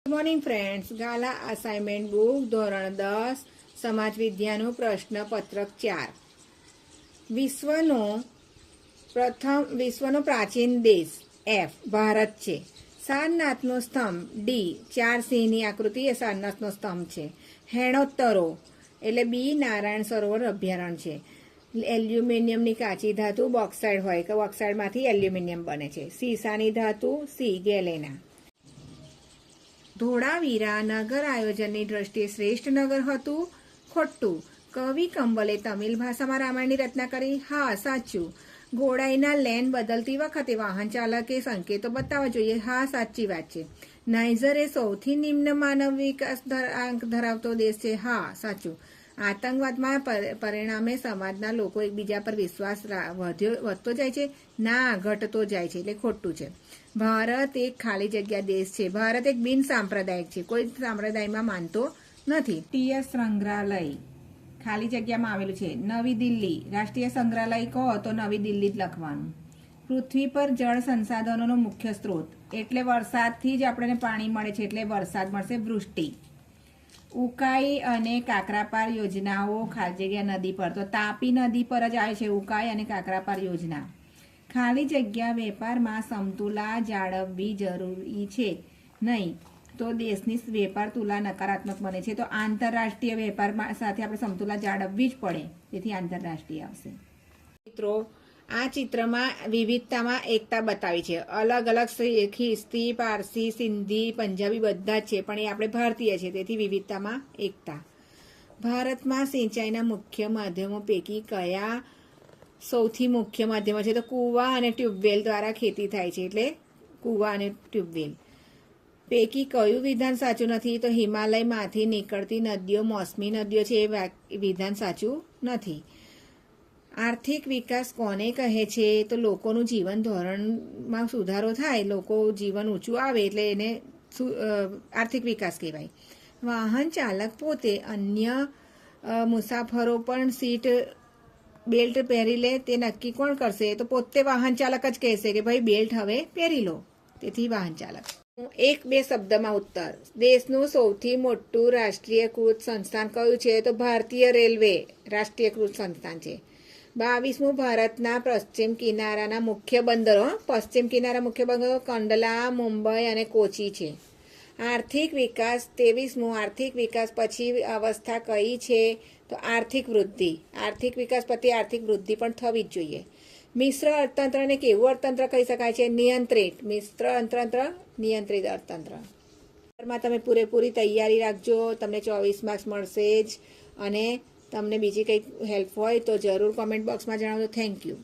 Good morning friends. Gala assignment book ધોરણ 10 સમાજ વિદ્યાનું પ્રશ્નપત્રક 4. વિશ્વનો પ્રાચીન દેશ એફ ભારત છે. સારનાથનો સ્તંભ ડી 4 સિંહની આકૃતિ એ સારનાથનો સ્તંભ છે. હેણોત્તરો એટલે બી નારાયણ સરોવર અભયારણ્ય છે. એલ્યુમિનિયમની કાચી ધાતુ બોક્સાઇડ હોય કે બોક્સાઇડમાંથી એલ્યુમિનિયમ બને છે. સીસાની ધાતુ સી ગેલેના. ધોળાવીરા નગર આયોજનની દ્રષ્ટિએ શ્રેષ્ઠ નગર હતું. ખોટું. કવિ કંબલે તમિલ ભાષામાં રામાયણની રચના કરી. હા, સાચું. ઘોડાઈના લેન બદલતી વખતે વાહન ચાલકે સંકેતો બતાવવા જોઈએ. હા, સાચી વાત છે. નાઇજર એ સૌથી નિમ્ન માનવ વિકાસ આંક ધરાવતો દેશ છે. હા, સાચું. આતંકવાદમાં પરિણામે સમાજના લોકો એકબીજા પર વિશ્વાસ વધતો જાય છે. ના, ઘટતો જાય છે, એટલે ખોટું છે. ભારત એક ખાલી જગ્યા દેશ છે. ભારત એક બિન સાંપ્રદાયિક છે, કોઈ સાંપ્રદાયમાં માનતો નથી. રાષ્ટ્રીય સંગ્રહાલય ખાલી જગ્યામાં આવેલું છે. નવી દિલ્હી. રાષ્ટ્રીય સંગ્રહાલય કહો તો નવી દિલ્હી જ લખવાનું. પૃથ્વી પર જળ સંસાધનોનો મુખ્ય સ્ત્રોત એટલે વરસાદથી જ આપણને પાણી મળે છે, એટલે વરસાદ મળશે. વૃષ્ટિ. ઉકાઈ અને કાકરાપાર યોજનાઓ ખાલી જગ્યા નદી પર, તો તાપી નદી પર જ આવે છે ઉકાઈ અને કાકરાપાર યોજના. ખાલી જગ્યા વેપારમાં સમતુલા જાળવવી જરૂરી છે નહીં તો દેશની વેપાર તુલા નકારાત્મક બને છે. તો આંતરરાષ્ટ્રીય વેપાર સાથે આપણે સમતુલા જાળવવી જ પડે, તેથી આંતરરાષ્ટ્રીય આવશે. મિત્રો, આ ચિત્રમાં વિવિધતામાં એકતા બતાવી છે. અલગ અલગ ખ્રિસ્તી, પારસી, સિંધી, પંજાબી બધા જ છે, પણ એ આપણે ભારતીય છે, તેથી વિવિધતામાં એકતા. ભારતમાં સિંચાઈના મુખ્ય માધ્યમો પૈકી કયા સૌથી મુખ્ય માધ્યમો છે? તો કૂવા અને ટ્યુબવેલ દ્વારા ખેતી થાય છે, એટલે કૂવા અને ટ્યુબવેલ. પૈકી કયું વિધાન સાચું નથી? તો હિમાલયમાંથી નીકળતી નદીઓ મોસમી નદીઓ છે, એ વિધાન સાચું નથી. આર્થિક વિકાસ કોને કહે છે? તો લોકોનું જીવન ધોરણમાં સુધારો થાય, લોકો જીવન ઊંચું આવે એટલે એને આર્થિક વિકાસ કહેવાય. વાહન ચાલક પોતે અન્ય મુસાફરો પણ સીટ બેલ્ટ પહેરી લે તે નક્કી કોણ કરશે? તો પોતે વાહન ચાલક જ કહેશે કે ભાઈ બેલ્ટ હવે પહેરી લો, તેથી વાહન ચાલક. 1-2 શબ્દમાં ઉત્તર. દેશનું સૌથી મોટું રાષ્ટ્રીયકૃત સંસ્થાન કયું છે? તો ભારતીય રેલવે રાષ્ટ્રીયકૃત સંસ્થાન છે. 22મું ભારતના પશ્ચિમ કિનારાના મુખ્ય બંદરો. પશ્ચિમ કિનારા મુખ્ય બંદરો કંડલા, મુંબઈ અને કોચી છે. આર્થિક વિકાસ 23મું આર્થિક વિકાસ પછી અવસ્થા કઈ છે? તો આર્થિક વૃદ્ધિ. આર્થિક વિકાસ પછી આર્થિક વૃદ્ધિ પણ થવી જ જોઈએ. મિશ્ર અર્થતંત્રને કેવું અર્થતંત્ર કહી શકાય છે? નિયંત્રિત. મિશ્ર અર્થતંત્ર નિયંત્રિત અર્થતંત્ર. માં તમે પૂરેપૂરી તૈયારી રાખજો, તમને 24 માર્ક્સ મળશે જ. અને તમને બીજી કંઈક હેલ્પ હોય તો જરૂર કોમેન્ટ બોક્સમાં જણાવજો. Thank you.